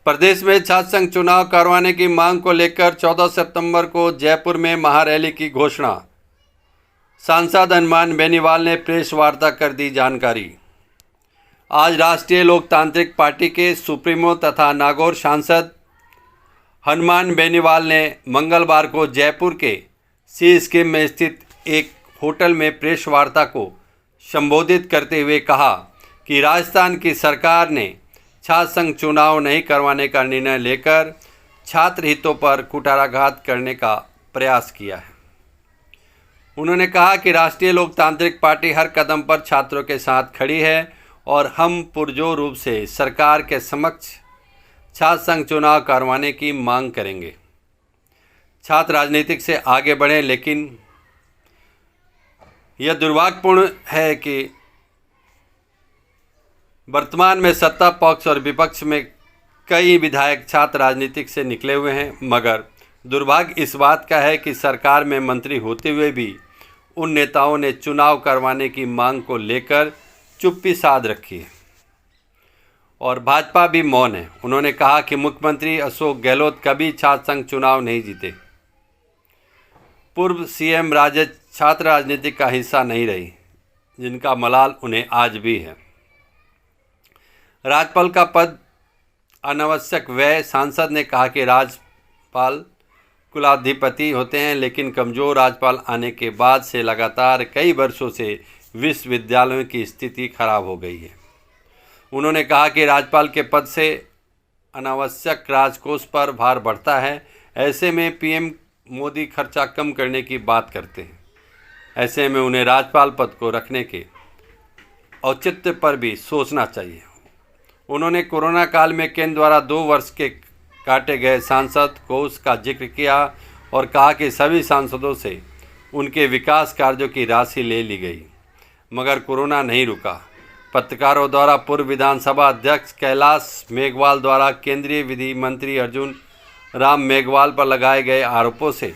प्रदेश में छात्र संघ चुनाव करवाने की मांग को लेकर 14 सितंबर को जयपुर में महारैली की घोषणा। सांसद हनुमान बेनीवाल ने प्रेस वार्ता कर दी जानकारी। आज राष्ट्रीय लोकतांत्रिक पार्टी के सुप्रीमो तथा नागौर सांसद हनुमान बेनीवाल ने मंगलवार को जयपुर के सी स्कीम में स्थित एक होटल में प्रेस वार्ता को संबोधित करते हुए कहा कि राजस्थान की सरकार ने छात्र संघ चुनाव नहीं करवाने का निर्णय लेकर छात्र हितों पर कुठाराघात करने का प्रयास किया है। उन्होंने कहा कि राष्ट्रीय लोकतांत्रिक पार्टी हर कदम पर छात्रों के साथ खड़ी है और हम पुरजोर रूप से सरकार के समक्ष छात्र संघ चुनाव करवाने की मांग करेंगे। छात्र राजनीतिक से आगे बढ़े, लेकिन यह दुर्भाग्यपूर्ण है कि वर्तमान में सत्ता पक्ष और विपक्ष में कई विधायक छात्र राजनीतिक से निकले हुए हैं, मगर दुर्भाग्य इस बात का है कि सरकार में मंत्री होते हुए भी उन नेताओं ने चुनाव करवाने की मांग को लेकर चुप्पी साध रखी है और भाजपा भी मौन है। उन्होंने कहा कि मुख्यमंत्री अशोक गहलोत कभी छात्र संघ चुनाव नहीं जीते। पूर्व सीएम राजद छात्र राजनीति का हिस्सा नहीं रही, जिनका मलाल उन्हें आज भी है। राज्यपाल का पद अनावश्यक व्यय। सांसद ने कहा कि राज्यपाल कुलाधिपति होते हैं, लेकिन कमज़ोर राज्यपाल आने के बाद से लगातार कई वर्षों से विश्वविद्यालयों की स्थिति खराब हो गई है। उन्होंने कहा कि राज्यपाल के पद से अनावश्यक राजकोष पर भार बढ़ता है। ऐसे में पीएम मोदी खर्चा कम करने की बात करते हैं। ऐसे में उन्हें राज्यपाल पद को रखने के औचित्य पर भी सोचना चाहिए। उन्होंने कोरोना काल में केंद्र द्वारा 2 वर्ष के काटे गए सांसद कोष का जिक्र किया और कहा कि सभी सांसदों से उनके विकास कार्यों की राशि ले ली गई, मगर कोरोना नहीं रुका। पत्रकारों द्वारा पूर्व विधानसभा अध्यक्ष कैलाश मेघवाल द्वारा केंद्रीय विधि मंत्री अर्जुन राम मेघवाल पर लगाए गए आरोपों से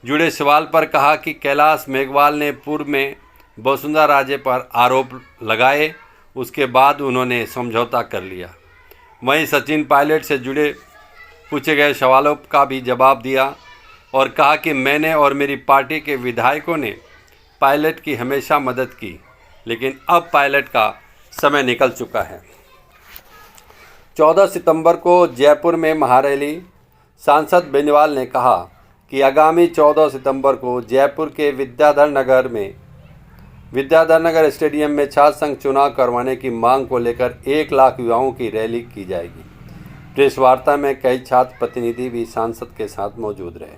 जुड़े सवाल पर कहा कि कैलाश मेघवाल ने पूर्व में वसुंधरा राजे पर आरोप लगाए, उसके बाद उन्होंने समझौता कर लिया। वहीं सचिन पायलट से जुड़े पूछे गए सवालों का भी जवाब दिया और कहा कि मैंने और मेरी पार्टी के विधायकों ने पायलट की हमेशा मदद की, लेकिन अब पायलट का समय निकल चुका है। 14 सितंबर को जयपुर में महारैली। सांसद बेनीवाल ने कहा कि आगामी 14 सितंबर को जयपुर के विद्याधर नगर स्टेडियम में छात्र संघ चुनाव करवाने की मांग को लेकर 1 लाख युवाओं की रैली की जाएगी। प्रेस वार्ता में कई छात्र प्रतिनिधि भी सांसद के साथ मौजूद रहे।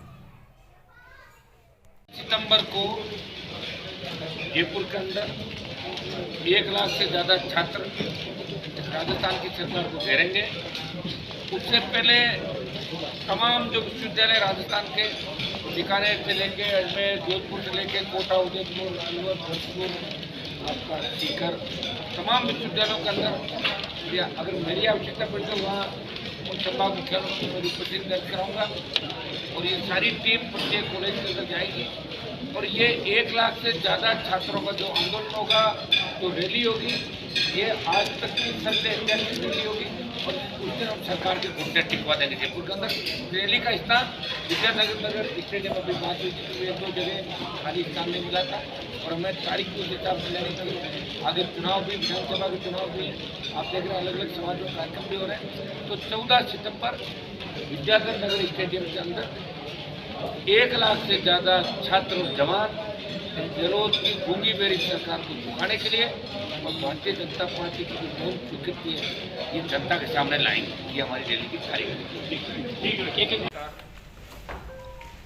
सितंबर को जयपुर के अंदर 1 लाख से ज़्यादा छात्र राजस्थान की सरकार को घेरेंगे। उससे पहले तमाम जो विश्वविद्यालय राजस्थान के बीकानेर से लेके अजमेर, जोधपुर से लेके कोटा, उदयपुर, अलवर, भोजपुर, आपका सीकर, तमाम विश्वविद्यालयों के अंदर या अगर मेरी आवश्यकता पड़ी तो वहाँ उन सभा मुख्यालयों में मेरी उपस्थिति दर्ज कराऊँगा और ये सारी टीम प्रत्येक कॉलेज के अंदर जाएगी और ये 1 लाख से ज़्यादा छात्रों का जो आंदोलन होगा, जो रैली होगी, ये आज तक की सबसे ऐतिहासिक रैली होगी और उस दिन हम सरकार के घुटने टिकवा देंगे। जयपुर के अंदर रैली का स्थान विद्यानगर स्टेडियम में भी बात हुई थी, 1-2 जगह खाली स्थान नहीं मिला था और हमें तारीख के हिसाब से लेने की आगे चुनाव भी, विधानसभा के चुनाव भी आप देख रहे हैं, अलग अलग समाजों के कार्यक्रम भी हो रहे हैं। तो 14 सितंबर विद्यानगर स्टेडियम के अंदर 1 लाख से ज़्यादा छात्र और जवान गहलोत की गूंगी बेरी सरकार को झुकाने के लिए और भारतीय जनता पार्टी की जो मौन स्वीकृति है, ये जनता के सामने लाएंगे। ये हमारी रैली की तारीख है।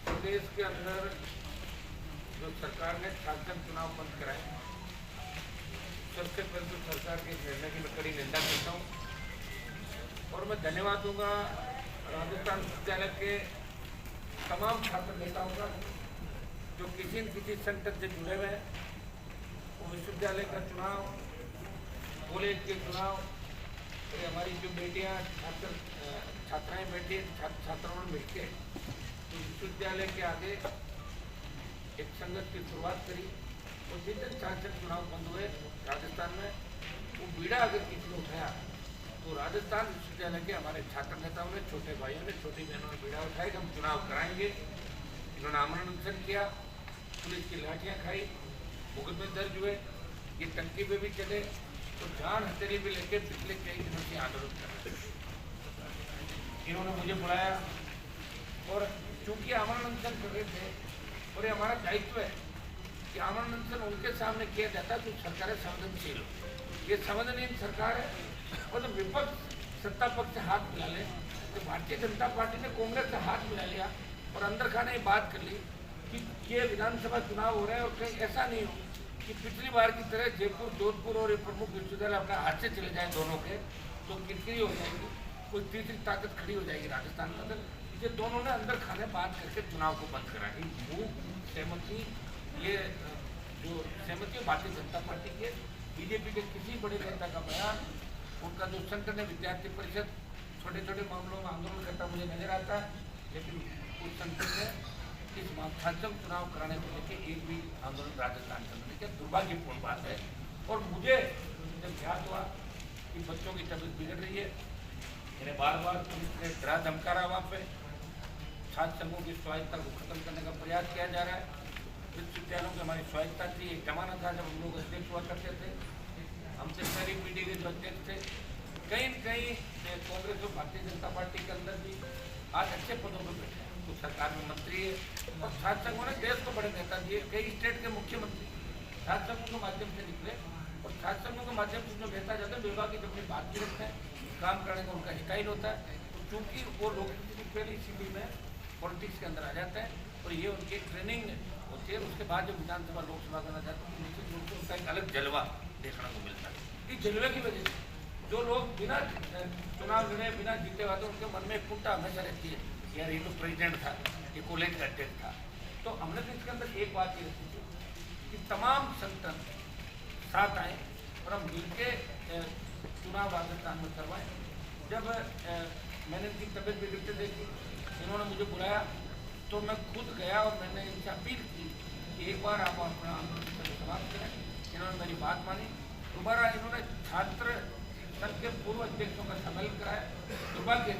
प्रदेश के अंदर जो सरकार ने छात्र चुनाव बंद कराए, सबसे पहले तो सरकार के निर्णय की मैं कड़ी निंदा करता हूँ और मैं धन्यवाद दूंगा राजस्थान विश्वविद्यालय के तमाम छात्र नेताओं का जो किसी न किसी संगठन से जुड़े हुए हैं। वो विश्वविद्यालय का चुनाव, कॉलेज के चुनाव, हमारी जो बेटियां छात्राएं बैठी छात्राओं ने मिलकर तो विश्वविद्यालय के आगे एक संगत की शुरुआत करी और जिस दिन छात्र चुनाव बंद हुए राजस्थान में, वो बीड़ा अगर किसी ने उठाया तो तो राजस्थान विश्वविद्यालय के हमारे छात्र नेताओं ने, छोटे भाइयों ने, छोटी बहनों ने बीड़ा उठाई कि हम चुनाव कराएंगे। इन्होंने आमरण अनशन किया, पुलिस की लाठियाँ खाई, मुकदमे दर्ज हुए, ये टंकी पे भी चले, तो जान हथेली भी लेके पिछले कई दिनों से आंदोलन कर रहे थे। इन्होंने मुझे बुलाया और चूंकि आमरण अनशन कर रहे थे और ये हमारा दायित्व है कि आमरण अनशन उनके सामने किया जाता है तो सरकारें संवेदनशील हो। ये संवेदनहीन सरकार है और तो विपक्ष सत्ता पक्ष से हाथ मिला ले, तो भारतीय जनता पार्टी ने कांग्रेस से हाथ मिला लिया और अंदर खाने ये बात कर ली कि ये विधानसभा चुनाव हो रहे हैं और कहीं ऐसा नहीं हो कि पिछली बार की तरह जयपुर, जोधपुर और ये प्रमुख विश्वविद्यालय अपने हाथ से चले जाएं दोनों के, तो किरकिरी हो जाएगी, कोई तीसरी ताकत खड़ी हो जाएगी राजस्थान के अंदर। ये दोनों ने अंदर खाने बात करके चुनाव को बंद करा दी। सहमति, ये जो सहमति भारतीय जनता पार्टी के, बीजेपी के किसी बड़े नेता का बयान, उनका जो संगठन है विद्यार्थी परिषद, छोटे छोटे मामलों में आंदोलन करता मुझे नजर आता है, लेकिन उस संगठन ने इस माध्यम चुनाव कराने को लेकर एक भी आंदोलन राजस्थान के अंदर क्या दुर्भाग्यपूर्ण बात है। और मुझे जब ख्याल हुआ कि बच्चों की तबीयत बिगड़ रही है, इन्हें बार बार पुलिस ने डरा धमका वहाँ पे, छात्र संघों की स्वायत्ता को खत्म करने का प्रयास किया जा रहा है। विश्वविद्यालयों की हमारी स्वायत्ता थी, एक जमाना था जब हम लोग अध्यक्ष हुआ करते थे, हमसे सारी पीढ़ी के जो अध्यक्ष थे, कहीं न कहीं कांग्रेस और भारतीय जनता पार्टी के अंदर भी आज अच्छे पदों पर बैठे हैं, तो सरकार में मंत्री है और छात्र संघों ने देश को बड़े नेता दिए, कई स्टेट के मुख्यमंत्री छात्र संघों के माध्यम से निकले और छात्र संघों के माध्यम से जो नेता जाते हैं विभाग की अपनी बात भी रखते हैं, काम करने का उनका स्टाइल होता है, क्योंकि वो लोग पहले इसी में पॉलिटिक्स के अंदर आ जाते हैं और ये उनकी ट्रेनिंग होती है। उसके बाद जब विधानसभा लोकसभा करना चाहते हैं तो निश्चित रूप से उनका एक अलग जलवा देखने को मिलता है। इस जलवे की वजह से जो लोग बिना चुनाव लड़े, बिना जीते हुए, तो उनके मन में एक कुंठा हमेशा रहती है, यार ये तो प्रेसिडेंट था, ये कॉलेज का अध्यक्ष था। तो हमने तो इसके अंदर एक बात ये रखी थी कि तमाम संगठन साथ आए और हम मिलके चुनाव राजस्थान में करवाएं। जब मैंने इनकी तबीयत बिगड़ते देखी, इन्होंने मुझे बुलाया तो मैं खुद गया और मैंने इनसे अपील की कि एक बार आप अपना आंदोलन समाप्त करें। इन्होंने मेरी बात मानी। दोबारा इन्होंने छात्र संघ के पूर्व अध्यक्षों का सम्मेलन कराया, दुर्भाग्य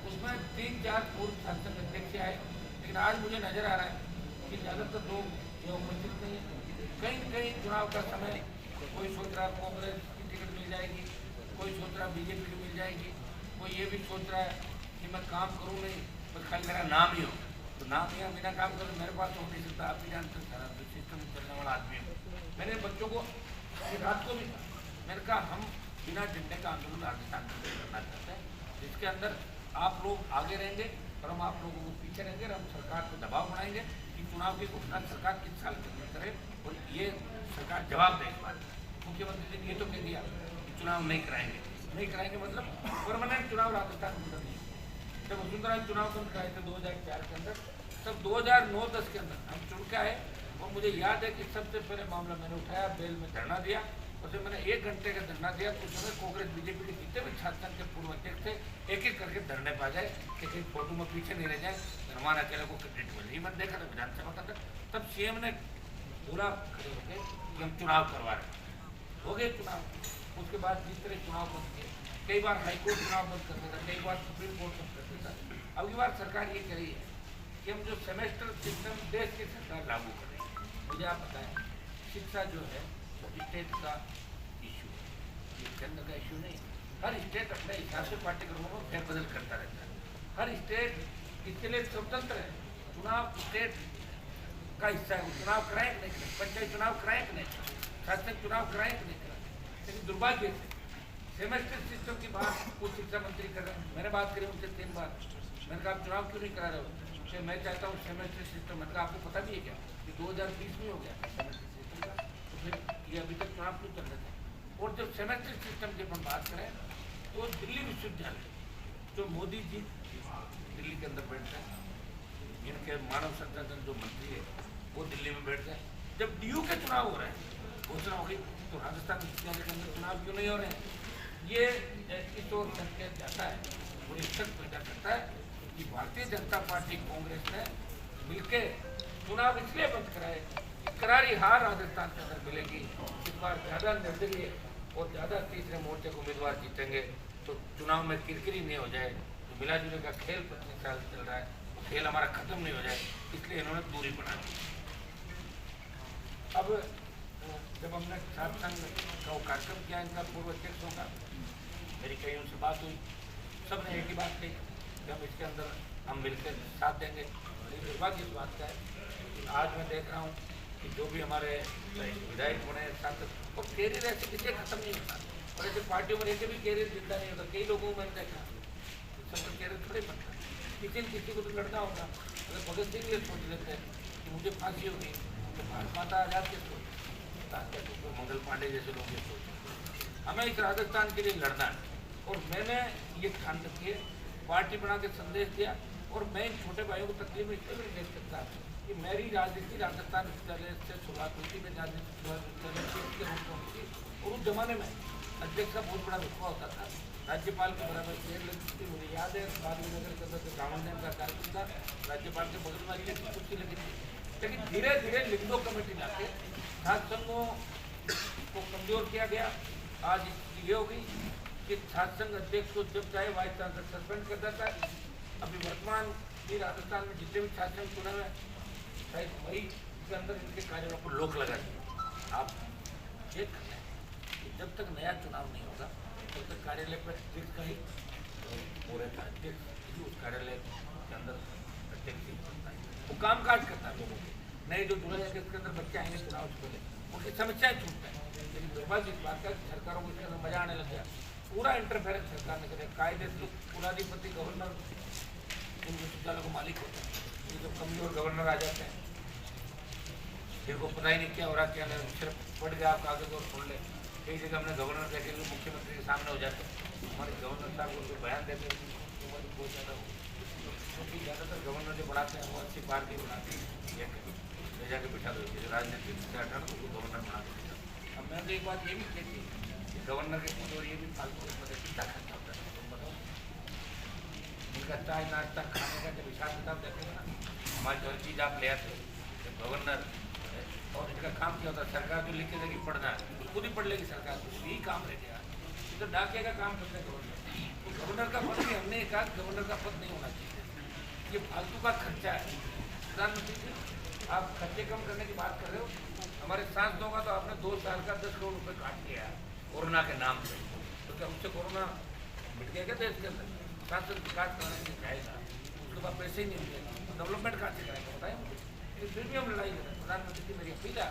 उसमें 3-4 पूर्व छात्र संघ अध्यक्ष आए, लेकिन आज मुझे नजर आ रहा है कि ज़्यादातर लोग ये उपस्थित नहीं है। कहीं चुनाव का समय कोई सोच रहा कांग्रेस की टिकट मिल जाएगी, कोई सोच रहा बीजेपी की मिल जाएगी, कोई ये भी सोच रहा है कि मैं काम करूँ नहीं, बस खाली मेरा नाम ही हो, तो नाम ही बिना काम करूँ मेरे पास तो हो नहीं सकता। आप भी जानते हैं, सारा सिस्टम चलने वाला आदमी हूँ। मैंने बच्चों को रात को भी मैंने कहा हम बिना झंडे का आंदोलन राजस्थान में करना चाहते हैं, जिसके अंदर आप लोग आगे रहेंगे और हम आप लोगों को पीछे रहेंगे और हम सरकार को दबाव बनाएंगे कि चुनाव की घोषणा सरकार किस साल के अंदर करे और ये सरकार जवाब दे। इस बात मुख्यमंत्री ने ये तो कह दिया कि चुनाव नहीं कराएंगे मतलब परमानेंट चुनाव राजस्थान में नहीं। जब वसुंधरा चुनाव को कराए थे 2004 के अंदर, तब 2009-10 के अंदर हम चुन के आए और मुझे याद है कि सबसे पहले मामला मैंने उठाया, बेल में धरना दिया और जब मैंने 1 घंटे का धरना दिया तो उस समय कांग्रेस बीजेपी के जितने भी छात्र संघ के पूर्व अध्यक्ष थे एक एक करके धरने पा जाए कि कहीं फोटो में पीछे नहीं रह जाए, धर्मान अकेले को क्रेडिट मिले। ये मैंने देखा था विधानसभा का अंदर, तब सीएम ने पूरा खड़े होकर कि हम चुनाव करवा रहे हैं। हो गए चुनाव। उसके बाद जिस तरह चुनाव बंद किए, कई बार हाईकोर्ट चुनाव बंद कर देता, कई बार सुप्रीम कोर्ट बंद कर देता। अगली बार सरकार ये कह रही है कि हम जो सेमेस्टर सिस्टम देश की सरकार लागू करें। मुझे आप बताएं, शिक्षा जो है स्टेट का इशू है, ये केंद्र का इशू नहीं। हर स्टेट अपने हिसाब से पाठ्यक्रमों को फेरबदल करता रहता है। हर स्टेट इसके लिए स्वतंत्र है। चुनाव स्टेट का हिस्सा है, चुनाव कराएं कि नहीं कराएं, पंचायत चुनाव कराएं कि नहीं कराएं, शासक चुनाव कराएं कि नहीं कराएं। लेकिन दुर्भाग्य से सेमेस्टर सिस्टम की बात कुछ शिक्षा मंत्री कर रहे हैं। मैंने बात करी उनसे 3 बार, मैंने कहा आप चुनाव क्यों नहीं करा रहे हो? कि मैं चाहता हूँ सेमेस्टर सिस्टम। मैंने कहा आपको पता भी है क्या कि 2020 में हो गया सेमेस्टर सिस्टम का, तो फिर ये अभी तक चुनाव क्यों चल रहे थे? और जब सेमेस्टर सिस्टम की अपन बात करें तो दिल्ली विश्वविद्यालय जो मोदी जी दिल्ली के अंदर बैठते हैं, इनके मानव संसाधन जो मंत्री है वो दिल्ली में बैठते हैं। जब DU के चुनाव हो रहे हैं, घोषणा हो गई, तो राजस्थान विश्वविद्यालय के अंदर चुनाव क्यों नहीं हो रहे हैं? ये इस ओर संकेत जाता है और एक शक पैदा करता है कि भारतीय जनता पार्टी कांग्रेस ने मिलकर चुनाव इसलिए बंद कराए कि करारी हार राजस्थान के अंदर मिलेगी। इस बार ज़्यादा निर्दलीय और ज़्यादा तीसरे मोर्चे को उम्मीदवार जीतेंगे तो चुनाव में किरकिरी नहीं हो जाए, तो मिला जुले का खेल 25 साल चल रहा है, वो खेल हमारा खत्म नहीं हो जाए, इसलिए इन्होंने दूरी बना दी। अब जब हमने छात्र संघ का वो कार्यक्रम किया इनका पूर्व अध्यक्षों का, मेरी कई उनसे बात हुई, सब ने एक ही बात कही कि हम इसके अंदर हम मिलकर साथ देंगे। दुर्भाग्य इस बात का है कि आज मैं देख रहा हूँ कि जो भी हमारे विधायक बने सांसद और कैरियर ऐसे किसी खत्म नहीं होता, और ऐसे पार्टियों में रहकर भी कैरियर जिंदा नहीं होता। कई लोगों को मैंने देखा सबका कैरियर थोड़े बनता, किसी को तो लड़ना होगा। अगर भगत सिंह ये सोच लेते हैं कि मुझे फांसी होगी तो भारत माता आजाद के सोच, मंगल पांडे जैसे लोग ये सोच, हमें इस राजस्थान के लिए लड़ना है। और मैंने ये ठान रखी है, पार्टी बना के संदेश दिया, और मैं इन छोटे भाइयों को तकलीफ में इसलिए नहीं देख सकता कि मेरी राजनीति राजस्थान विश्वविद्यालय से शुरुआत हुई थी। मैं राजनीति विश्वविद्यालय की, और उस जमाने में अध्यक्ष का बहुत बड़ा रुतबा होता था, राज्यपाल के बराबर चेयर लगती थी। मुझे याद है बागली नगर के अंदर रावण का कार्यक्रम था, राज्यपाल के बगल में अच्छी कुर्सी लगी थी। लेकिन धीरे धीरे लिंगो कमेटी लाके छात्र संघों को कमजोर किया गया। आज ये हो गई कि छात्र संघ अध्यक्ष को जब चाहे वाइस चांसलर सस्पेंड कर देता है। अभी वर्तमान की राजस्थान में जितने भी छात्र संघ चुनाव है, शायद मई के अंदर इनके कार्यों पर रोक लगा दी। आप चेक कर लें कि जब तक नया चुनाव नहीं होगा तब तक कार्यालय पर अध्यक्ष का ही वो रहता है, अध्यक्ष उस कार्यालय के अंदर अध्यक्ष ही बनता है, वो काम काज करता है लोगों के। नए जो जुड़े हैं इसके अंदर बच्चे आएंगे चुनाव से पहले, उनकी समस्याएं छूटते हैं। लेकिन दुर्भाग्य इस बात का सरकारों को इसके अंदर मजा आने लग गया, पूरा इंटरफेरेंस सरकार ने करे। कायदे से कुलाधिपति गवर्नर इन विश्वविद्यालयों को मालिक होते हैं, ये जो कमजोर गवर्नर आ जाते हैं जिनको पता ही नहीं क्या हो रहा क्या नहीं, सिर्फ पढ़ गया आप कागज और सुन ले। कई जगह हमने गवर्नर देखे हुए मुख्यमंत्री के सामने हो जाते हैं, हमारे गवर्नर साहब उनको बयान देते हैं बहुत ज़्यादा हो, क्योंकि ज़्यादातर गवर्नर जो बढ़ाते हैं वो 80 पार के बनाते हैं, ले जाके बिठा दो, जो राजनीतिक से हटा उसको गवर्नर बना के बिठा। अब मैं तो एक बात ये भी कहती कि गवर्नर के कुछ और ये भी फालतू कितना खर्चा होता है तुम बताओ। उनका चाय नाश्ता खाने का जब हिसाब किताब देखेंगे ना, हमारी हर चीज़ आप ले आते हो गवर्नर, और इनका काम क्या होता है, सरकार जो लिख के देगी पढ़ना है खुद ही पढ़ लेगी सरकार, तो यही काम रह गया। तो डाकिया का काम करते हैं गवर्नर, तो गवर्नर का पद भी हमने कहा गवर्नर का पद नहीं होना चाहिए, ये फालतू का खर्चा है। प्रधानमंत्री जी आप खर्चे कम करने की बात कर रहे हो, हमारे सांसदों का तो आपने 2 साल का 10 करोड़ रुपये काट दिया है कोरोना के नाम से, तो क्या उससे कोरोना मिट गया क्या देश के अंदर? सांसद विकास कराने के जाएगा, उसके बाद पैसे ही नहीं मिलेगा, डेवलपमेंट कहाँ से कराएगा बताएं मुझे। लेकिन फिर भी हम लड़ाई कर रहे हैं। प्रधानमंत्री जी मेरी अपील है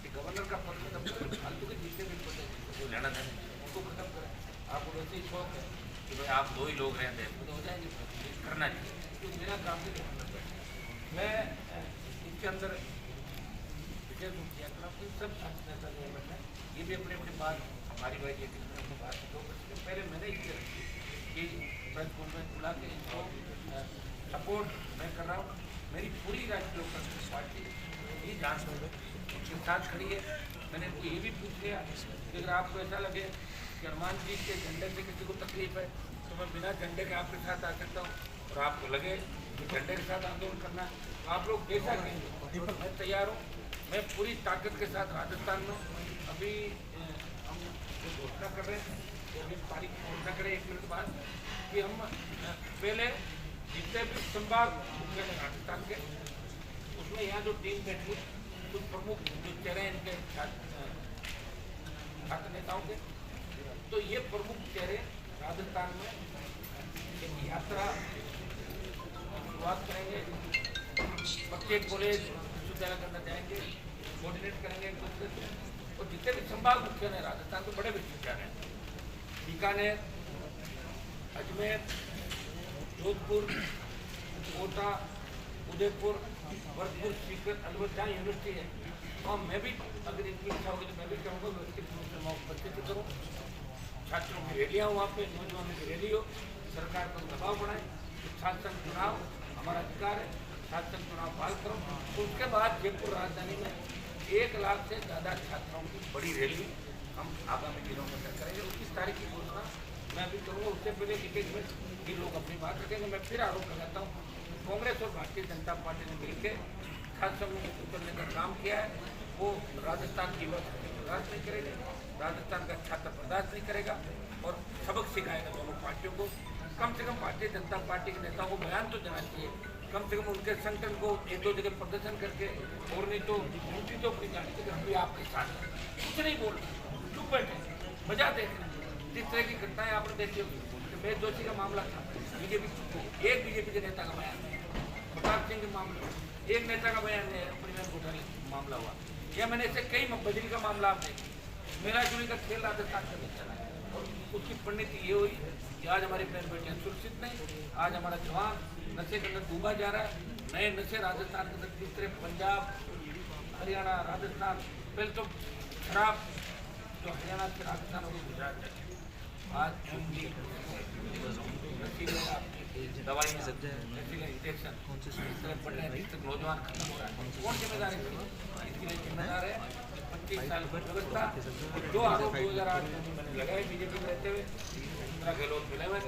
कि गवर्नर का पद खत्म करें, फालतू के जीते भी पद जो लेना देना उनको खत्म करें। आपको वैसे ही शौक है कि भाई आप 2 ही लोग रहते हैं तो हो जाएंगे, करना चाहिए, क्योंकि मेरा काम भी गवर्नर का। मैं इसके अंदर विजय रूप किया था, सब नेता जो है ये भी अपनी अपनी बात हमारी भाई ये अपनी बात दो पहले मैंने ये रखी कि प्रेस कॉन्फ्रेंस बुला के इनको सपोर्ट मैं कर रहा हूँ। मेरी पूरी राष्ट्रीय लोक कांग्रेस पार्टी ये जान उसके साथ खड़ी है। मैंने इनको ये भी पूछ लिया कि अगर आपको ऐसा लगे कि हनुमान जी के झंडे से किसी को तकलीफ है तो मैं बिना झंडे के आपके साथ आ सकता हूँ, और आपको लगे कि झंडे के साथ आंदोलन करना है तो आप लोग जैसा कहेंगे मैं तैयार हूँ। मैं पूरी ताकत के साथ राजस्थान में अभी हम जो घोषणा कर रहे हैं तो अभी तारीख घोषणा करें 1 मिनट बाद कि हम पहले जितने भी संभाग मुख्य हैं राजस्थान के, उसमें यहाँ जो टीम बैठी कुछ प्रमुख जो चेहरे हैं इनके छात्र नेताओं के, तो ये प्रमुख चेहरे राजस्थान में एक यात्रा शुरुआत करेंगे। प्रत्येक कॉलेज विश्वविद्यालय के अंदर जाएंगे, कोऑर्डिनेट करेंगे एक दूसरे से, और जितने भी संभाग मुख्य हैं राजस्थान के बड़े विश्वविद्यालय हैं, बीकानेर, अजमेर, जोधपुर, कोटा, उदयपुर, भरतपुर, सीकर, अलवर जहाँ यूनिवर्सिटी है, और मैं भी अगर इतनी इच्छा होगी तो मैं भी कहूँगा व्यवस्थित रूप से मैं उपस्थित करूँ। छात्रों की रैलियाँ वहाँ पे, नौजवानों की रैली हो, सरकार पर दबाव बनाए, छात्र संघ चुनाव हमारा अधिकार है, छात्र संघ चुनाव बहाल करो। तो उसके बाद जयपुर राजधानी में 1 लाख से ज़्यादा छात्राओं की बड़ी रैली हम आगामी दिनों में करेंगे। 29 तारीख की घोषणा मैं अभी करूँगा, उससे पहले एक मिनट ये लोग अपनी बात रखेंगे। मैं फिर आरोप लगाता हूँ कांग्रेस और भारतीय जनता पार्टी ने मिलकर छात्र संघों को करने का काम किया है, वो राजस्थान की युवा बर्दाश्त नहीं करेंगे, राजस्थान का छात्र बर्दाश्त नहीं करेगा। और सबक सिखाएगा दोनों पार्टियों को। कम से कम भारतीय जनता पार्टी के नेताओं को बयान तो देना चाहिए, कम से कम उनके संगठन को एक दो जगह प्रदर्शन करके, और नहीं तो उनकी तो अपनी जानी कि हम भी आपके साथ हैं। कुछ नहीं बोल रहे, चुप बैठे, मजा देख रहे। जिस तरह की घटनाएं आपने देखी होगी, मेज जोशी का मामला था, बीजेपी एक बीजेपी के नेता का बयान है, प्रताप सिंह के मामला एक नेता का बयान है, परिवहन घोटाले मामला हुआ, या मैंने ऐसे कई बजरी का मामला आप देखें, मेरा चुनी का खेल राजस्थान का चला है। और उसकी परिणति ये हुई कि आज हमारी बहन बेटियाँ सुरक्षित नहीं, आज हमारा जवान नशे के अंदर डूबा जा रहा है। नए नशे राजस्थान के अंदर तीसरे, पंजाब, हरियाणा, राजस्थान, पहले तो शराब जो हरियाणा से राजस्थान हो गई, गुजरात जाए, आज चुंगी दवाइयाँ, इंजेक्शन इस तरह बढ़ रहे हैं, इस तरह नौजवान खत्म हो रहा है। कौन जिम्मेदार है इसके लिए? जिम्मेदार है 25 साल की व्यवस्था। जो आरोप 2008 में मैंने लगाए बीजेपी में रहते हुए, वसुंधरा गहलोत मिले हुए,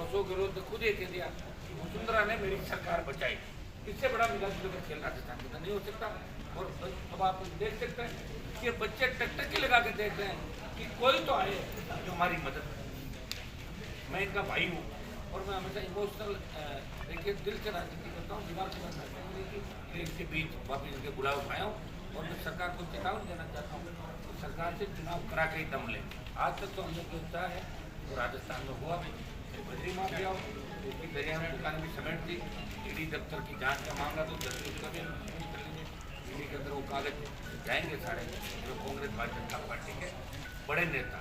अशोक गहलोत ने खुद ये कह दिया वसुंधरा ने मेरी सरकार बचाई। इससे बड़ा मिला जुला का खेल राजस्थान के अंदर नहीं हो सकता। और अब आप देख सकते हैं कि बच्चे टकटकी लगा के देख रहे हैं कि कोई तो आए जो हमारी मदद करे। मैं इनका भाई हूँ और मैं हमेशा इमोशनल देखिए दिल से राजनीति करता हूँ, दिमाग से करता हूँ कि इनके बीच वापिस इनके बुलाव पाया हूँ। और मैं सरकार को चेतावनी देना चाहता हूँ तो सरकार से चुनाव करा के ही दम ले। आज तक तो हम लोग जो चाह है वो राजस्थान में हुआ भी, बजरी माफिया हो, उसकी दरिया में दुकान भी समेट दी। ईडी दफ्तर की जांच का मामला तो जल्दी उसका भी ईडी के अंदर वो कागज जाएंगे सारे जो कांग्रेस भारतीय जनता पार्टी के बड़े नेता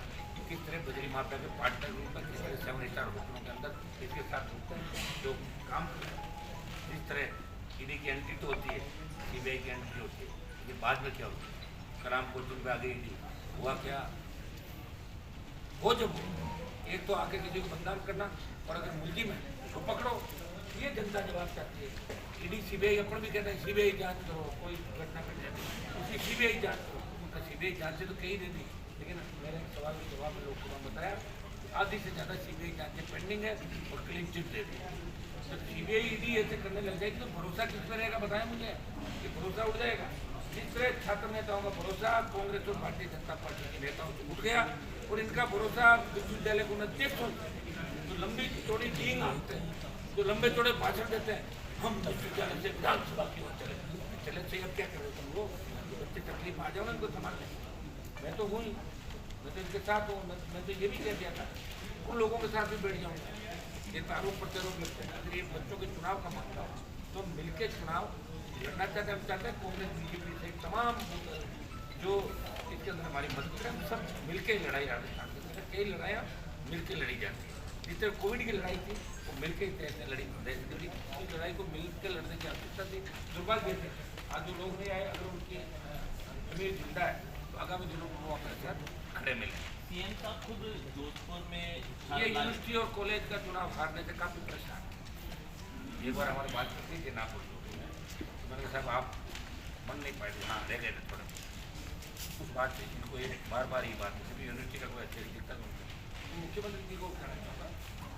किस तरह बजरी माफिया के पार्टनर रूप में, किस तरह 7 स्टार होटलों के अंदर इसके साथ होते हैं जो काम करते हैं। इस तरह ईडी की एंट्री तो होती है, सीबीआई की एंट्री होती है, ये बाद में क्या होती है? कलाम कोर्ट पे आ गई ईडी, हुआ क्या? वो जब एक तो आके किसी को बदनाम करना, और अगर मुलजिम है तो पकड़ो, ये जनता जवाब चाहती है। ईडी सीबीआई अपन भी कहते हैं सीबीआई जांच करो, कोई घटना घट जाती है उसकी सीबीआई जांच करो, उनका सीबीआई जांच से तो कहीं नहीं दी। लेकिन मेरे सवाल के जवाब में लोकसभा में बताया आधी से ज़्यादा सीबीआई जांचें पेंडिंग है और क्लीन चिट दे दी। जब सीबीआई ईडी ऐसे करने लग जाएगी तो भरोसा किस पर रहेगा? बताएं मुझे, कि भरोसा उठ जाएगा। इस तरह छात्र नेताओं का भरोसा कांग्रेस और भारतीय जनता पार्टी के नेताओं से उठ गया, और इनका भरोसा विश्वविद्यालय को अध्यक्ष जो लंबी चौड़ी डींग होते हैं, जो लंबे चौड़े भाषण देते हैं, हम विश्वविद्यालय से विधानसभा की ओर चले चाहिए। अब क्या करें तुम लोग? बच्चे तकलीफ आ जाओ ना इनको संभालने। मैं तो हूँ ही, मैं तो इनके साथ हूँ। मैं तो ये भी कह दिया था उन लोगों के साथ भी बैठ जाऊँगा। ये आरोप प्रत्यारोप लगते हैं। अगर ये बच्चों के चुनाव का मामला हो तो मिलकर चुनाव लड़ना चाहते हैं। हम चाहते हैं कांग्रेस बीजेपी से तमाम जो इसके अंदर हमारी मदद करें, सब मिलकर लड़ाई राजस्थान के अंदर कई लड़ाइयाँ मिलकर लड़ी जाती है। जिस तरह कोविड की लड़ाई थी वो मिलकर तय लड़ी, इस लड़ाई को मिलकर लड़ने की आवश्यकता थी। दुर्भाग्य थे आज जो लोग नहीं आए, अगर उनकी उम्मीद जिंदा है तो आगामी दिनों में वो अपने साथ खड़े मिले। सीएम साहब खुद जोधपुर में ये यूनिवर्सिटी और कॉलेज का चुनाव हारने से काफ़ी परेशान है। एक बार हमारी बात करती थी नागपुर तो मैंने कहा साहब आप मन नहीं पाए थे, हाँ रह गए थे थोड़ा उस बात से। इनको ये बार बार ये बात है यूनिवर्सिटी का कोई अच्छे दिखता नहीं। मुख्यमंत्री जी को कहना चाहूँगा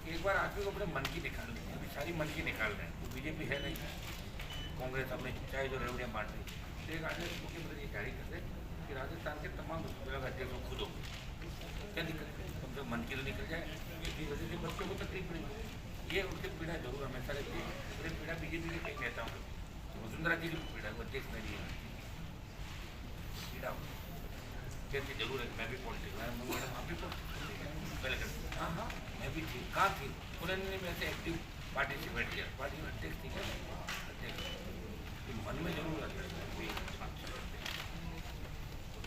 कि एक बार आदमी को अपने मन की निकाल ली, अभी सारी मन की निकाल रहे हैं। तो बीजेपी है नहीं, कांग्रेस अपने चाहे जो रेवड़ियाँ बांट रही, तो एक आदमी मुख्यमंत्री जारी कर दे कि राजस्थान के तमाम विभाग अध्यक्ष खुद हो, क्या दिक्कत है? कम से मन की तो निकल जाए। इसी वजह से बच्चों को तकलीफ नहीं, ये उनकी पीड़ा जरूर हमेशा रहती है। पूरी पीड़ा बीजेपी के कई नेताओं की, वसुंधरा जी की पीड़ा वो अध्यक्ष नहीं है पीड़ा कहती जरूर है। मैं भी पॉलिटिक्स मैडम आप भी पॉलिटिक्स पहले करते, हाँ हाँ मैं भी थी, कहाँ थी? उन्होंने में से एक्टिव पार्टिसिपेट किया, पार्टी में अध्यक्ष थी क्या? अध्यक्ष मन में जरूर आता है,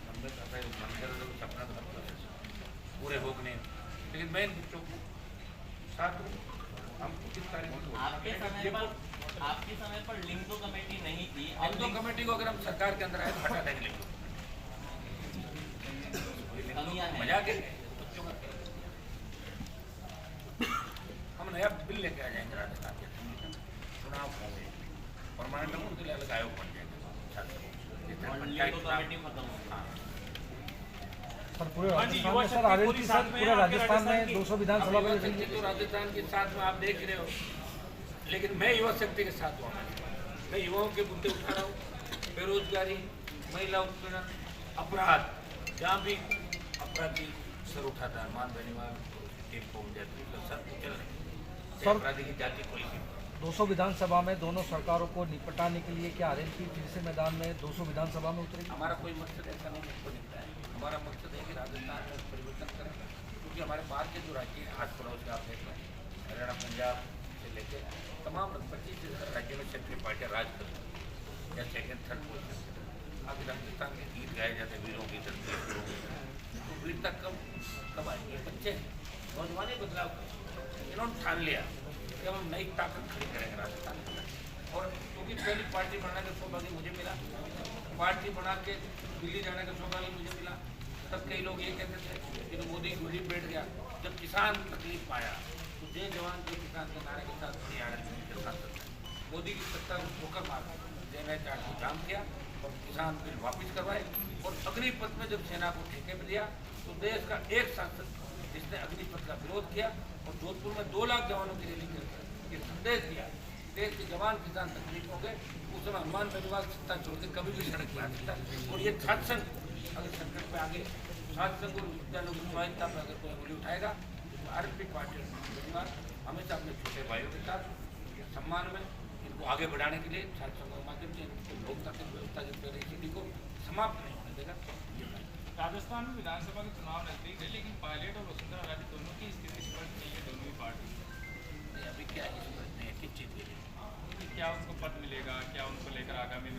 मन में आता है, मन कर सपना तो पूरे हो गए। लेकिन मैं इन बच्चों को साथ हूँ। हम किस तारीख आपके समय पर लिंगो कमेटी नहीं थी, लिंगो कमेटी को अगर हम सरकार के अंदर आए तो हटा देंगे लिंगो। मजाक है बच्चों का। हम नया बिल लेके आ जाएंगे राजस्थान के चुनाव होंगे और माननीय उनके लिए अलग आयोग बन जाएंगे। 200 विधानसभा में तो राजस्थान के साथ में आप देख रहे हो, लेकिन मैं युवा शक्ति के साथ हूँ। मैं युवाओं के मुद्दे उठा रहा हूँ, बेरोजगारी, महिला उत्पीड़न, अपराध, जहाँ भी अपराधी सर उठाता है, मान बेनीवाल टीम को जैसे तो सब चल रहे सर, अपराधी की जाति पुलिस 200 विधानसभा में दोनों सरकारों को निपटाने के लिए क्या आरएलपी फिर से मैदान में 200 विधानसभा में उतरेगी? हमारा कोई मकसद ऐसा नहीं मुझको दिखता है। हमारा मकसद है कि राजस्थान में परिवर्तन करें, क्योंकि हमारे बाहर के जो राज्य हैं आस पड़ोस के आप देख रहे हैं, हरियाणा पंजाब से लेकर तमाम 25 राज्यों में क्षेत्रीय पार्टियाँ राज कर रही हैं या सेकेंड थर्ड पोजिशन। अभी राजस्थान के गीत गाए जाते हैं वीरों की धरती वीरों की, तो वीरता कब आएगी? बच्चे नौजवानी बदलाव इन्होंने ठान लिया कि हम नई ताकत खड़ी करेंगे राजस्थान में। और क्योंकि पहली पार्टी बनाने का सौभाग्य मुझे मिला, पार्टी बना के दिल्ली जाने का सौभाग्य मुझे मिला, तब कई लोग ये कहते थे कि तो मोदी गरीब बैठ गया। जब किसान तकलीफ पाया तो जय जवान जय किसान के नारे के साथ बड़ी आरएलपी के साथ मोदी की सत्ता को ठोकर मार जय चार्ट को जाम किया और किसान बिल वापिस करवाए। और अग्निपथ में जब सेना को ठेके में दिया तो देश का एक सांसद जिसने अग्निपथ का विरोध किया और जोधपुर में 2 लाख जवानों की रैली करके संदेश दिया देश के जवान किसान तकलीफ हो गए। उस समय हनुमान बेनीवाल सत्ता छोड़ के कभी भी सड़क पर आ सकता है। और ये छात्र संघ अगर संकट पे आगे छात्र संघ और विद्यालयों की स्वायत्ता पर अगर कोई उंगली उठाएगा तो आरएलपी पार्टी बेनीवाल हमेशा अपने छोटे भाइयों के साथ सम्मान में इनको आगे बढ़ाने के लिए छात्र संघों के माध्यम से इनको लोकतांत्रिक व्यवस्था की स्थिति को समाप्त नहीं होने देगा। राजस्थान में विधानसभा के चुनाव नजदीक है, लेकिन पायलट और वसुंधरा राजे दोनों की स्थिति स्पष्ट नहीं है, दोनों ही पार्टी। अभी क्या है स्पष्ट नहीं है, किस चीज़ के लिए? क्या उनको पद मिलेगा, क्या उनको लेकर आगामी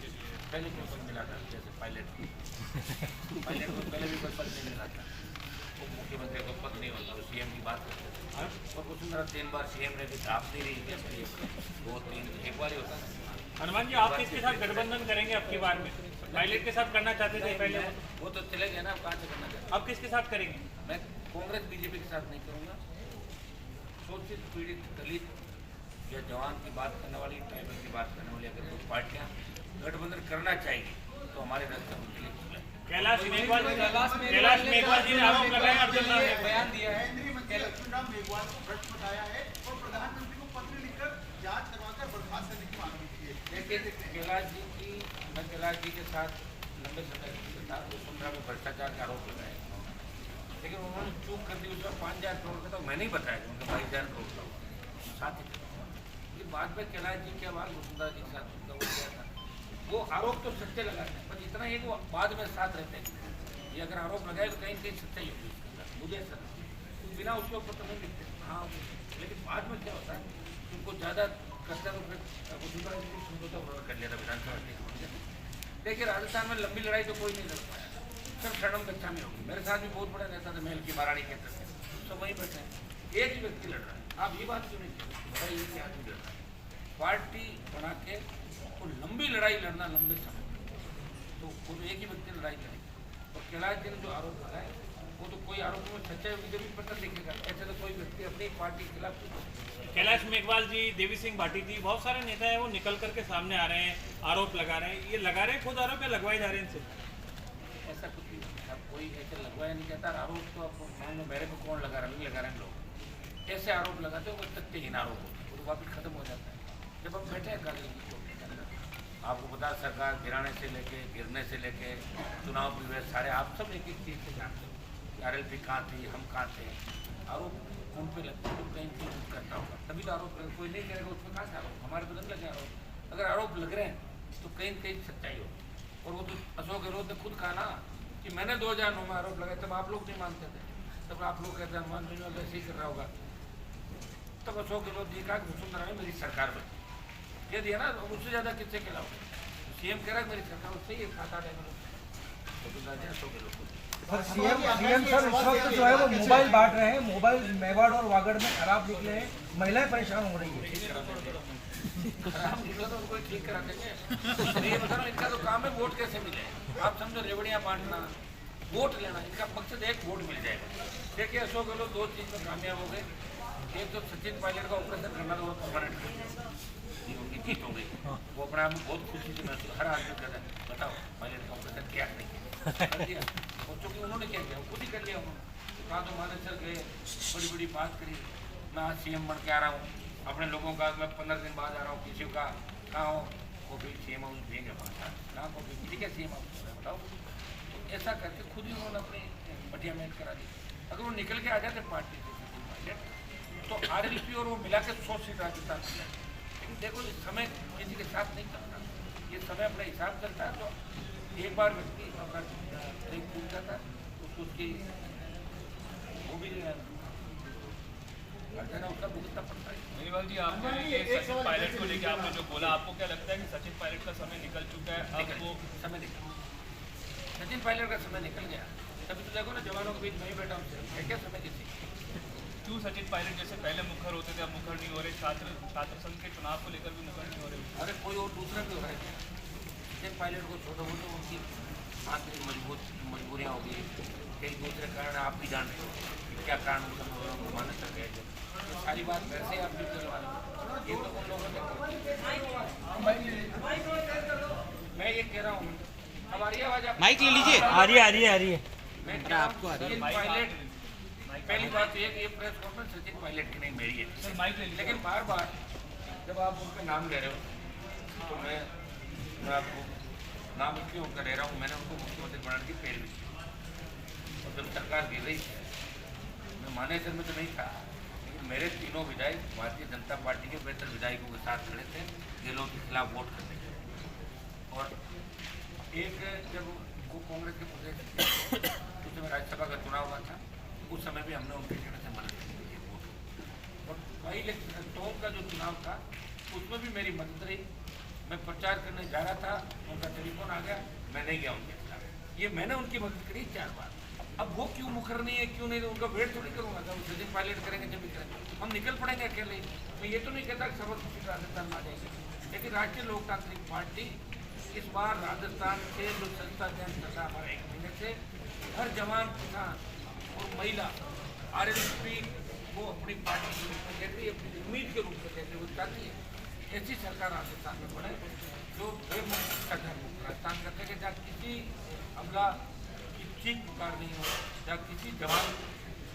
के लिए? पहले कोई पद मिला था, जैसे पायलट को पहले भी कोई पद नहीं मिला था। उप मुख्यमंत्री को पद नहीं होता, सीएम की बात करते थे। और वसुंधरा 3 बार सीएम रह गई, आप नहीं रही क्या? 2-3 एक बार ही होता है। हनुमान जी, आप किसके साथ गठबंधन करेंगे अब की बार में? पायलट के साथ करना चाहते थे पहले, वो तो चले गए ना, अब कहाँ से करना चाहते? अब किसके साथ करेंगे? मैं कांग्रेस बीजेपी के साथ नहीं करूँगा। शोषित पीड़ित दलित या जवान की बात करने वाली, ट्राइबल की बात करने वाली अगर कोई पार्टियाँ गठबंधन करना चाहेगी तो हमारे रास्ते उनके लिए खुले। कैलाश मेघवाल जी ने आरोप लगाया, अर्जुन राम ने बयान दिया है, अर्जुन राम मेघवाल को भ्रष्ट बताया है और प्रधानमंत्री को पत्र लिखकर जांच करवाकर बर्खास्त करने की मांग की है। देखिए कैलाश जी के साथ लंबे समय के साथ वसुंधरा में भ्रष्टाचार का आरोप लगाया, लेकिन उन्होंने चूक कर दी। उसका 5,000 करोड़ का तो मैं नहीं बताया कि उनका 22,000 करोड़ का हुआ, साथ ही ये बाद में कैलाश जी के बाद वसुंधरा जी के साथ उनका हो गया था। वो आरोप तो सच्चे लगाते हैं, पर इतना ही वो बाद में साथ रहते हैं। ये अगर आरोप लगाए तो कहीं कहीं सच्चाई होगी उसके अंदर, मुझे ऐसा तो बिना उसके ऊपर तो नहीं लिखते। हाँ, लेकिन बाद में क्या होता है, उनको ज़्यादा करता तो फिर वसुंधरा जी को समझौता कर लिया था विधानसभा। देखिए राजस्थान में लंबी लड़ाई तो कोई नहीं लड़ पाया, सब शरणम गच्छा में होगी। मेरे साथ भी बहुत बड़ा नेता था, महल की महारानी कहते थे, सब वहीं बैठे हैं। एक ही व्यक्ति लड़ रहा है, आप ये बात क्यों नहीं कहते? बड़ा एक ही आदमी लड़ रहा है। पार्टी बना के और लंबी लड़ाई लड़ना लंबे समय तो वो तो एक ही व्यक्ति लड़ाई करेगा। और कैलाश जी ने जो आरोप लगाए वो तो कोई आरोप में सच्चाई होगी जब भी पता लिखेगा। ऐसे तो कोई व्यक्ति अपनी पार्टी के खिलाफ कैलाश मेघवाल जी, देवी सिंह भाटी जी, बहुत सारे नेता हैं वो निकल करके सामने आ रहे हैं, आरोप लगा रहे हैं। ये लगा रहे हैं खुद आरोप या लगवाए जा रहे हैं इनसे? ऐसा कुछ नहीं होता, कोई ऐसे लगवाया नहीं जाता। आरोप तो आपको मान लो मेरे को कौन लगा रहा है, नहीं लगा रहे हैं लोग। ऐसे आरोप लगाते हो वो तथ्यहीन आरोप होते हैं, वो तो वापिस खत्म हो जाता है। जब हम बैठे हैं कागज की कोर्ट के अंदर, आपको पता सरकार गिराने से लेके गिरने से लेके चुनाव परिवेश सारे आप सब एक एक चीज़ से जानते हो। आरएलपी कहाँ थी, हम कहाँ थे, आरोप उन पे लगता है, तो कहीं कुछ करता होगा तभी तो आरोप कोई नहीं करेगा। उसमें कहाँ से आरोप? हमारे बदल लगे आरोप। अगर आरोप लग रहे हैं तो कहीं कहीं सच्चाई हो। और वो तो अशोक गहलोत ने खुद कहा ना कि मैंने 2009 में आरोप लगाए, तब आप लोग नहीं मानते थे, तब आप लोग कहते हैं हनुमान बेनीवाल ऐसे ही कर रहा होगा। तब अशोक गहलोत जी कहा कि वसुंधरा में मेरी सरकार बनी, कह दिया ना। उससे ज़्यादा किससे खिलाओगे? सीएम कह रहा है मेरी सरकार, उससे ही खाता है Vasundhara ji Ashok Gehlot. Sir CM sir इस वक्त जो है वो मोबाइल बांट रहे हैं, मोबाइल मेवाड़ और वागड़ में खराब निकले हैं, महिलाएं परेशान हो रही है। खराब निकला तो उनको ठीक करा देंगे। ये बता रहा हूँ, इनका तो काम है वोट कैसे मिले। आप समझो रेवड़ियाँ बांटना, वोट लेना, इनका मकसद एक वोट मिल जाएगा। देखिए अशोक गहलोत 2 चीज़ में कामयाब हो गए। एक तो सचिन पायलट का ऑपरेशन करना तो वो परमानेंट कर दिया, उनकी जीत हो गई। वो अपने आप में बहुत खुशी से महसूस, हर आदमी कहता है बताओ पायलट का ऑपरेशन किया नहीं कर दिया। और चूँकि उन्होंने क्या किया, खुद ही कर लिया। उन्होंने कहा तो माने सर गए, बड़ी बड़ी बात करी, मैं आज सीएम बन के आ रहा हूँ, अपने लोगों का मैं 15 दिन बाद आ रहा हूँ, किसी का कहाँ हो वो भी सीएम हाउस देंगे, कहाँ को किसी का सीएम हाउस बताओ। तो ऐसा करके खुद ही उन्होंने अपनी बढ़िया मेहनत करा दी। अगर वो निकल के आ जाते पार्टी से सचिन पायलट तो आरएलपी और वो मिला के 100 सीट राजस्थान में जाती। लेकिन देखो इस समय किसी के साथ नहीं चलता, ये समय अपने हिसाब चलता है। तो एक बार व्यक्ति अपना एक भूल जाता है तो उसकी वो भी उसका भुगतना पड़ता है। मेरीवाल जी, आपने ये सचिन पायलट को लेकर आपने जो बोला, आपको क्या लगता है कि सचिन पायलट का समय निकल चुका है? अब वो समय निकल सचिन पायलट का समय निकल गया। तभी तो देखो ना, जवानों के बीच मैं ही बैठा हूँ, है क्या समय किसी? क्यों सचिन पायलट जैसे पहले मुखर होते थे अब मुखर नहीं हो रहे? छात्र संघ के चुनाव को लेकर भी मुखर नहीं हो रहे? अरे कोई और दूसरा भी हो रहा है क्या? सचिन पायलट को छोड़ो, वो तो उनकी आंतरिक मजबूरियाँ होगी, कई दूसरे कारण आप भी जानते हो कि क्या कारण उनको माने कर गए थे। तो सारी बात वैसे आप भी करवा लो, ये तो उन लोगों ने। मैं ये कह रहा हूँ, हमारी आवाज़ आप माइक ले लीजिए। आ रही है मैं कह रहा हूँ सचिन पायलट, पहली बात तो ये प्रेस कॉन्फ्रेंस सचिन पायलट की नहीं, मेरी है। सर माइक ले लीजिए। लेकिन बार बार जब आप उनका नाम ले रहे हो तो मैं आपको नाम इसलिए उनका ले रहा हूँ, मैंने उनको मुख्यमंत्री बनाने की पैरवी की। और जब सरकार गिर रही मैं मानेसर में तो नहीं था, लेकिन मेरे तीनों विधायक भारतीय जनता पार्टी के बेहतर विधायकों के साथ खड़े थे गहलोत के खिलाफ वोट करने के। और एक जब वो कांग्रेस के प्रदेश उस समय राज्यसभा का चुनाव हुआ था, उस समय भी हमने उनके कहने से मदद की वोट। और वही टोंक का जो चुनाव था उसमें भी मेरी मदद रही। मैं प्रचार करने जा रहा था, उनका टेलीफोन आ गया, मैं नहीं गया उनके खिलाफ। ये मैंने उनकी मदद करी 4 बार। अब वो क्यों मुखर नहीं है, क्यों नहीं, उनका वेट थोड़ी करूँगा। जब सचिन पायलट करेंगे जब भी करेंगे, हम निकल पड़ेंगे अकेले। मैं ये तो नहीं कहता कि सबक सीट राजस्थान में आ जाएगी, लेकिन राष्ट्रीय लोकतांत्रिक पार्टी इस बार राजस्थान से जो संसद चयन कर रहा है हमारा 1 महीने से, हर जवान, किसान और महिला आरएलपी को अपनी पार्टी के रूप में कहती है, अपनी उम्मीद के रूप में कहते हुए चाहती है ऐसी सरकार राजस्थान में बने जो राजस्थान करते हैं, जहाँ किसी हमला की चीख पुकार नहीं हो, जहाँ किसी जवान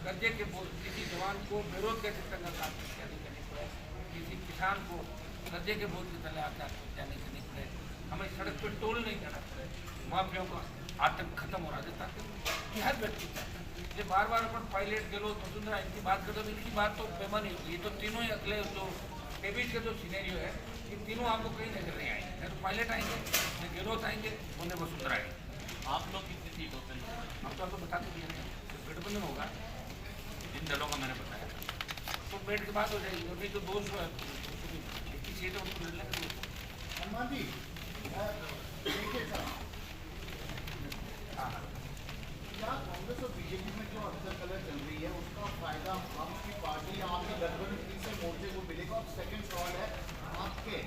कर्जे के बोझ, किसी जवान को बेरोजगार के तंग आत्महत्या नहीं करनी पड़े, किसी किसान को कर्जे के बोझ के तले आत्महत्या नहीं करनी पड़े, हमें सड़क पर टोल नहीं करना पड़े, माफियाओं का आतंक खत्म हो राजस्थान के। हर व्यक्ति ये बार बार अपन पायलट गहलोत वसुंधरा इनकी बात करते, तो इनकी बात तो बेमानी होगी। ये तो तीनों ही अगले जो कैबिनेट का जो सीनेरियो है, ये तीनों आपको कहीं नजर नहीं आएंगे। तो पायलट आएंगे, न गहलोत आएंगे, उन्हें वसुंधरा आएंगे। आप लोग कितनी सीट होते हैं? हम तो आपको बता तो दिया है, गठबंधन होगा जिन दलों का मैंने बताया, तो पेट की बात हो जाएगी। और नहीं तो 200 की सीटें उनको लड़ लेंगे। हनुमान जी देखिए सर, क्या कांग्रेस और बीजेपी में जो अक्सर कलर चल रही है उसका फायदा आपकी पार्टी या आपके गठबंधन तीसरे मोर्चे को मिलेगा? और सेकंड सवाल है, आपके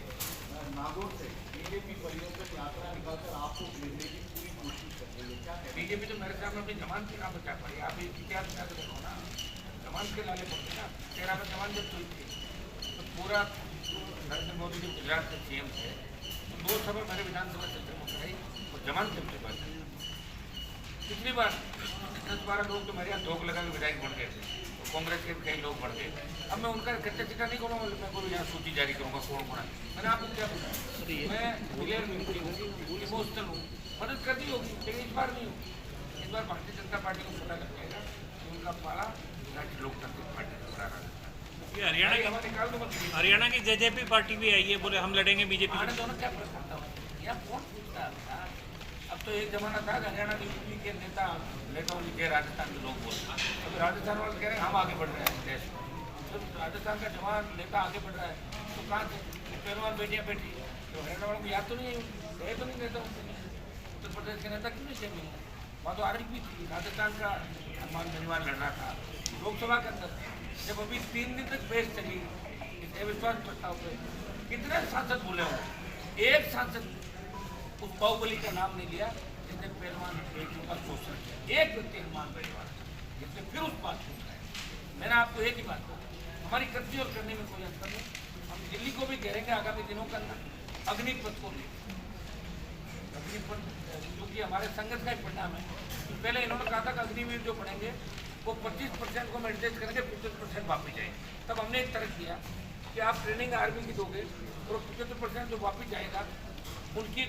नागौर से बीजेपी परियोजना यात्रा निकालकर आपको भेजने की पूरी कोशिश कर रही है, क्या कहते हैं? बीजेपी तो मेरे सामने अपनी जमान की ना बचा पड़ी। आप इतिहास में देखो ना, जमान के लाने पड़ते ना। 13 में जमान जब हुई थी तो पूरा नरेंद्र मोदी जब गुजरात के CM थे तो 2 समय मेरे विधानसभा क्षेत्र में कराई और जमान के बात है। पिछली बार 10-12 लोग तो मेरे यहाँ धोख लगा के विधायक बन गए थे, तो कांग्रेस के कई लोग बढ़ गए। अब मैं उनका कच्चा चिट्ठा नहीं करूँगा, मैं कोई यहाँ सूची जारी करूँगा कौन कौन है। मैंने आपको क्या बताया, मैं क्लियर इमोशनल हूँ, मदद कर दी होगी, लेकिन इस बार नहीं होगी। इस बार भारतीय जनता पार्टी को पता लग जाएगा कि उनका पाला राष्ट्रीय लोकतांत्रिक पार्टी से बड़ा रहा। ये हरियाणा की जेजेपी पार्टी भी आई है, बोले हम लड़ेंगे बीजेपी। आने दोनों क्या फर्क पड़ता है, यहाँ कौन पूछता है? अब तो एक जमाना था हरियाणा के यूपी के नेता के राजस्थान के लोग बोलते हैं, अभी राजस्थान वाले कह रहे हैं हम आगे बढ़ रहे हैं देश में। तो राजस्थान का जवान नेता आगे बढ़ रहा है तो कहाँ से पहलवान बेटियाँ बैठी, तो हरियाणा वालों को याद तो नहीं है, तो नहीं नेता उनसे। उत्तर प्रदेश के नेता क्यों नहीं से मिल रहे? वहाँ तो आरएलपी थी, राजस्थान का हनुमान बेनीवाल लड़ रहा था लोकसभा के अंदर। जब अभी 3 दिन तक बहस चली इस अविश्वास प्रस्ताव पर, कितने सांसद बोले होंगे? एक सांसद उस बाहुबली का नाम नहीं लिया जिसने पहलवान बेटियों का शोषण किया। एक व्यक्ति हनुमान बेनीवाल जिसने फिर उस बात को उठाया। मैंने आपको एक ही बात कहा, हमारी करनी और करने में कोई अंतर नहीं। हम दिल्ली को भी कह रहे हैं आगामी दिनों के अंदर अग्निपथ को लेकर, अग्निपथ जो कि हमारे संघर्ष का एक परिणाम है। तो पहले इन्होंने कहा था कि अग्निवीर जो पढ़ेंगे वो 25% को हम एडजस्ट करेंगे, 25% वापस जाएंगे। तब हमने एक तरह किया कि आप ट्रेनिंग आर्मी की दोगे और 75% जो वापस जाएगा उनकी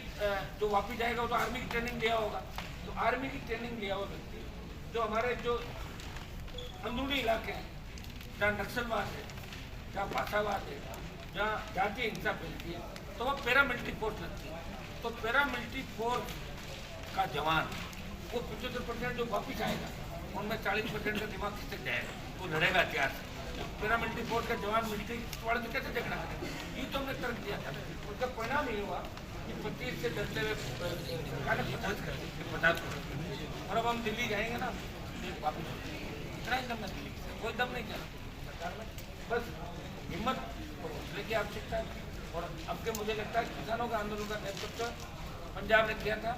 जो वापस जाएगा वो तो आर्मी की ट्रेनिंग लिया होगा। तो आर्मी की ट्रेनिंग लिया हुआ व्यक्ति जो हमारे जो अंदरूनी इलाके हैं जहाँ नक्सलवाद है, जहाँ भाषावाद है, जहाँ जातीय हिंसा फैलती है, तो वह पैरामिलिट्री फोर्स लगती है। तो पैरामिलिट्री फोर्स का जवान वो 75% जो वापिस आएगा, उनमें 40% का दिमाग खिसक जाएगा, वो लड़ेगा हथियार से। पैरामिलिट्री फोर्स का जवान मिलिट्री वाले से कैसे झगड़ा करेगा? ये तो हमने तर्क दिया था। उसका परिणाम ये हुआ कि 25 से डरते हुए सरकार ने 50 कर दी, 50 कर दी। और अब हम दिल्ली जाएंगे ना, वापिस इतना ही दम है दिल्ली से, कोई दम नहीं चला सरकार में। बस हिम्मत और हौसले की आवश्यकता है। और अब के मुझे लगता है किसानों का आंदोलन का नेतृत्व पंजाब ने किया था,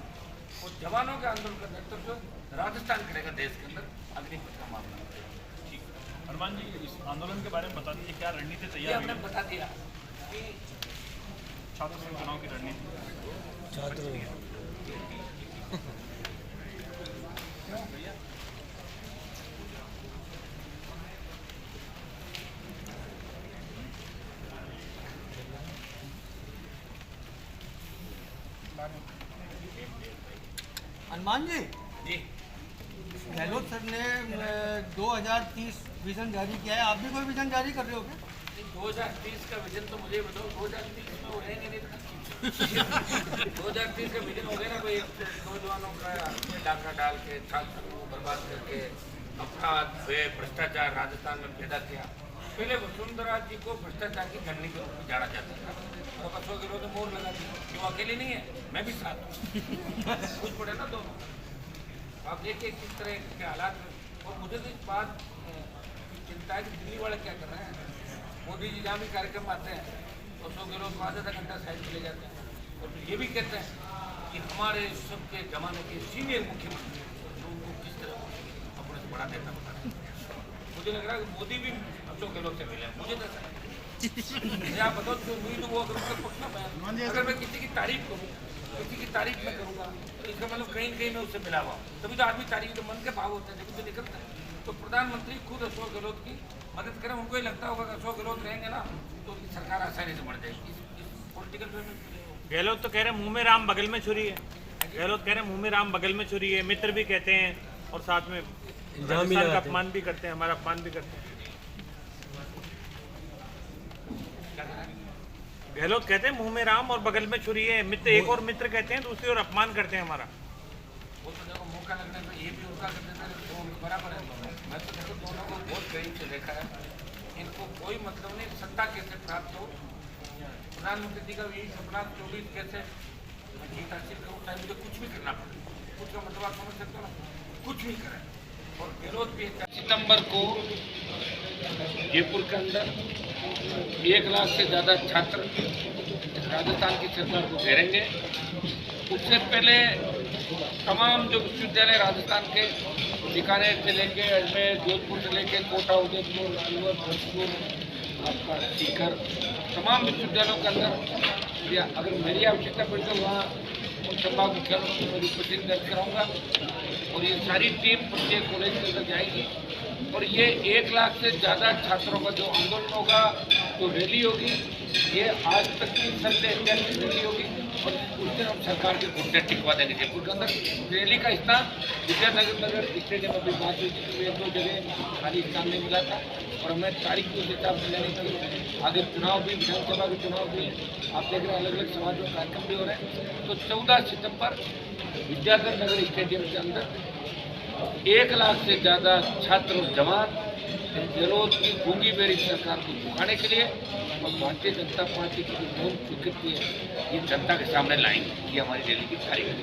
और जवानों के आंदोलन का नेतृत्व राजस्थान करेगा देश के अंदर अग्निपथ का मामला। हनुमान जी, इस आंदोलन के बारे में बता दीजिए, क्या रणनीति ये तैयार हमने हुई है? बता दिया कि छात्र संघ चुनाव की रणनीति। हनुमान जी, जी गहलोत सर ने 2030 विजन जारी किया है, आप भी कोई विजन जारी कर रहे हो क्या? 2030 का विजन तो मुझे बताओ, 2030 में वो रहेंगे नहीं तो 2030 का विजन हो गया ना, कोई नौजवानों का डाका डाल के छात्रों को बर्बाद करके अपराध हुए, भ्रष्टाचार राजस्थान में पैदा किया। पहले वसुंधरा जी को भ्रष्टाचार की धरनी के रूप में जाना जाता था, और अशोक गहलोत ने मोहर लगा दी कि वो अकेले नहीं है, मैं भी साथ हूँ। कुछ पड़े ना दोनों। आप देखिए किस तरह के हालात में। और मुझे तो इस बात की चिंता है कि दिल्ली वाले क्या कर रहे हैं। मोदी जी जहाँ भी कार्यक्रम आते हैं, अशोक गहलोत को आधा घंटा साइड चले जाते हैं, और फिर ये भी कहते हैं कि हमारे सबके जमाने के सीनियर मुख्यमंत्री तो उनको किस तरह अपने से बड़ा नेता बना रहे हैं। मुझे लग रहा है कि मोदी भी अशोक गहलोत से मिले हैं, मुझे तो ऐसा लगता है। आप बताओ जो उम्मीद वो अगर उसका पक्का मैं अगर मैं किसी की तारीफ करूँ, किसी की तारीफ में करूँगा, तो इसका मतलब कहीं कहीं मैं उससे मिला हुआ हूँ। तभी तो आदमी तारीफ के मन के भाव होते हैं, जब तो निकलता है। तो प्रधानमंत्री खुद अशोक गहलोत की मदद करें, उनको ही लगता होगा कि अशोक गहलोत रहेंगे ना तो उनकी सरकार आसानी से बढ़ जाएगी। इस पॉलिटिकल वे में गहलोत तो कह रहे हैं मुंह में राम बगल में छुरी है। गहलोत कह रहे हैं मुंह में राम बगल में छुरी है, मित्र भी कहते हैं, और साथ में राजस्थान का अपमान भी करते हैं, हमारा अपमान भी करते हैं। गहलोत कहते हैं मुंह में राम और बगल में छुरी है, मित्र एक और मित्र कहते हैं, दूसरी ओर अपमान करते हैं हमारा। वो तो देखो मौका लगने पर ये भी उनका कर देते हैं, वो बराबर है दोनों। मैं तो देखो दोनों को बहुत करीब से देखा है। इनको कोई मतलब नहीं सत्ता कैसे प्राप्त हो। प्रधानमंत्री जी का यही सपना 24 कैसे मैं जीत हासिल करूँ, चाहे मुझे कुछ भी करना पड़े। कुछ का मतलब आप समझ सकते हो ना, कुछ भी करें। और गहलोत भी 4 सितंबर को जयपुर के अंदर 1 लाख से ज़्यादा छात्र राजस्थान की सरकार को घेरेंगे। उससे पहले तमाम जो विश्वविद्यालय राजस्थान के बीकानेर से लेके अजमेर, जोधपुर से लेके कोटा, उदयपुर, अलवर, भोजपुर, आपका सीकर, तमाम विश्वविद्यालयों के अंदर या अगर मेरी आवश्यकता पड़ी तो वहाँ संभाग मुख्यालयों में उपस्थित दर्ज कराऊंगा। और ये सारी टीम प्रत्येक कॉलेज के अंदर जाएगी। और ये 1 लाख से ज़्यादा छात्रों का जो आंदोलन होगा, जो रैली होगी, ये आज तक की सबसे ऐतिहासिक रैली होगी। और उस दिन हम सरकार के घुटने टिकवा देंगे जयपुर के अंदर। रैली का स्थान विद्यानगर स्टेडियम में भी बात हुई थी, 1-2 जगह खाली स्थान नहीं मिला था। और हमें तारीख के हिसाब से लेने की आगे चुनाव भी, विधानसभा के चुनाव भी आप देख रहे हैं, अलग अलग समाज में कार्यक्रम भी हो रहे हैं। तो 14 सितंबर विद्यानगर स्टेडियम के अंदर 1 लाख से ज़्यादा छात्र और जवान गहलोत की गूंगी बेरी सरकार को झुकाने के लिए और भारतीय जनता पार्टी की जो मूल स्वीकृति है, ये जनता के सामने लाएंगे। ये हमारी रैली की तारीख है।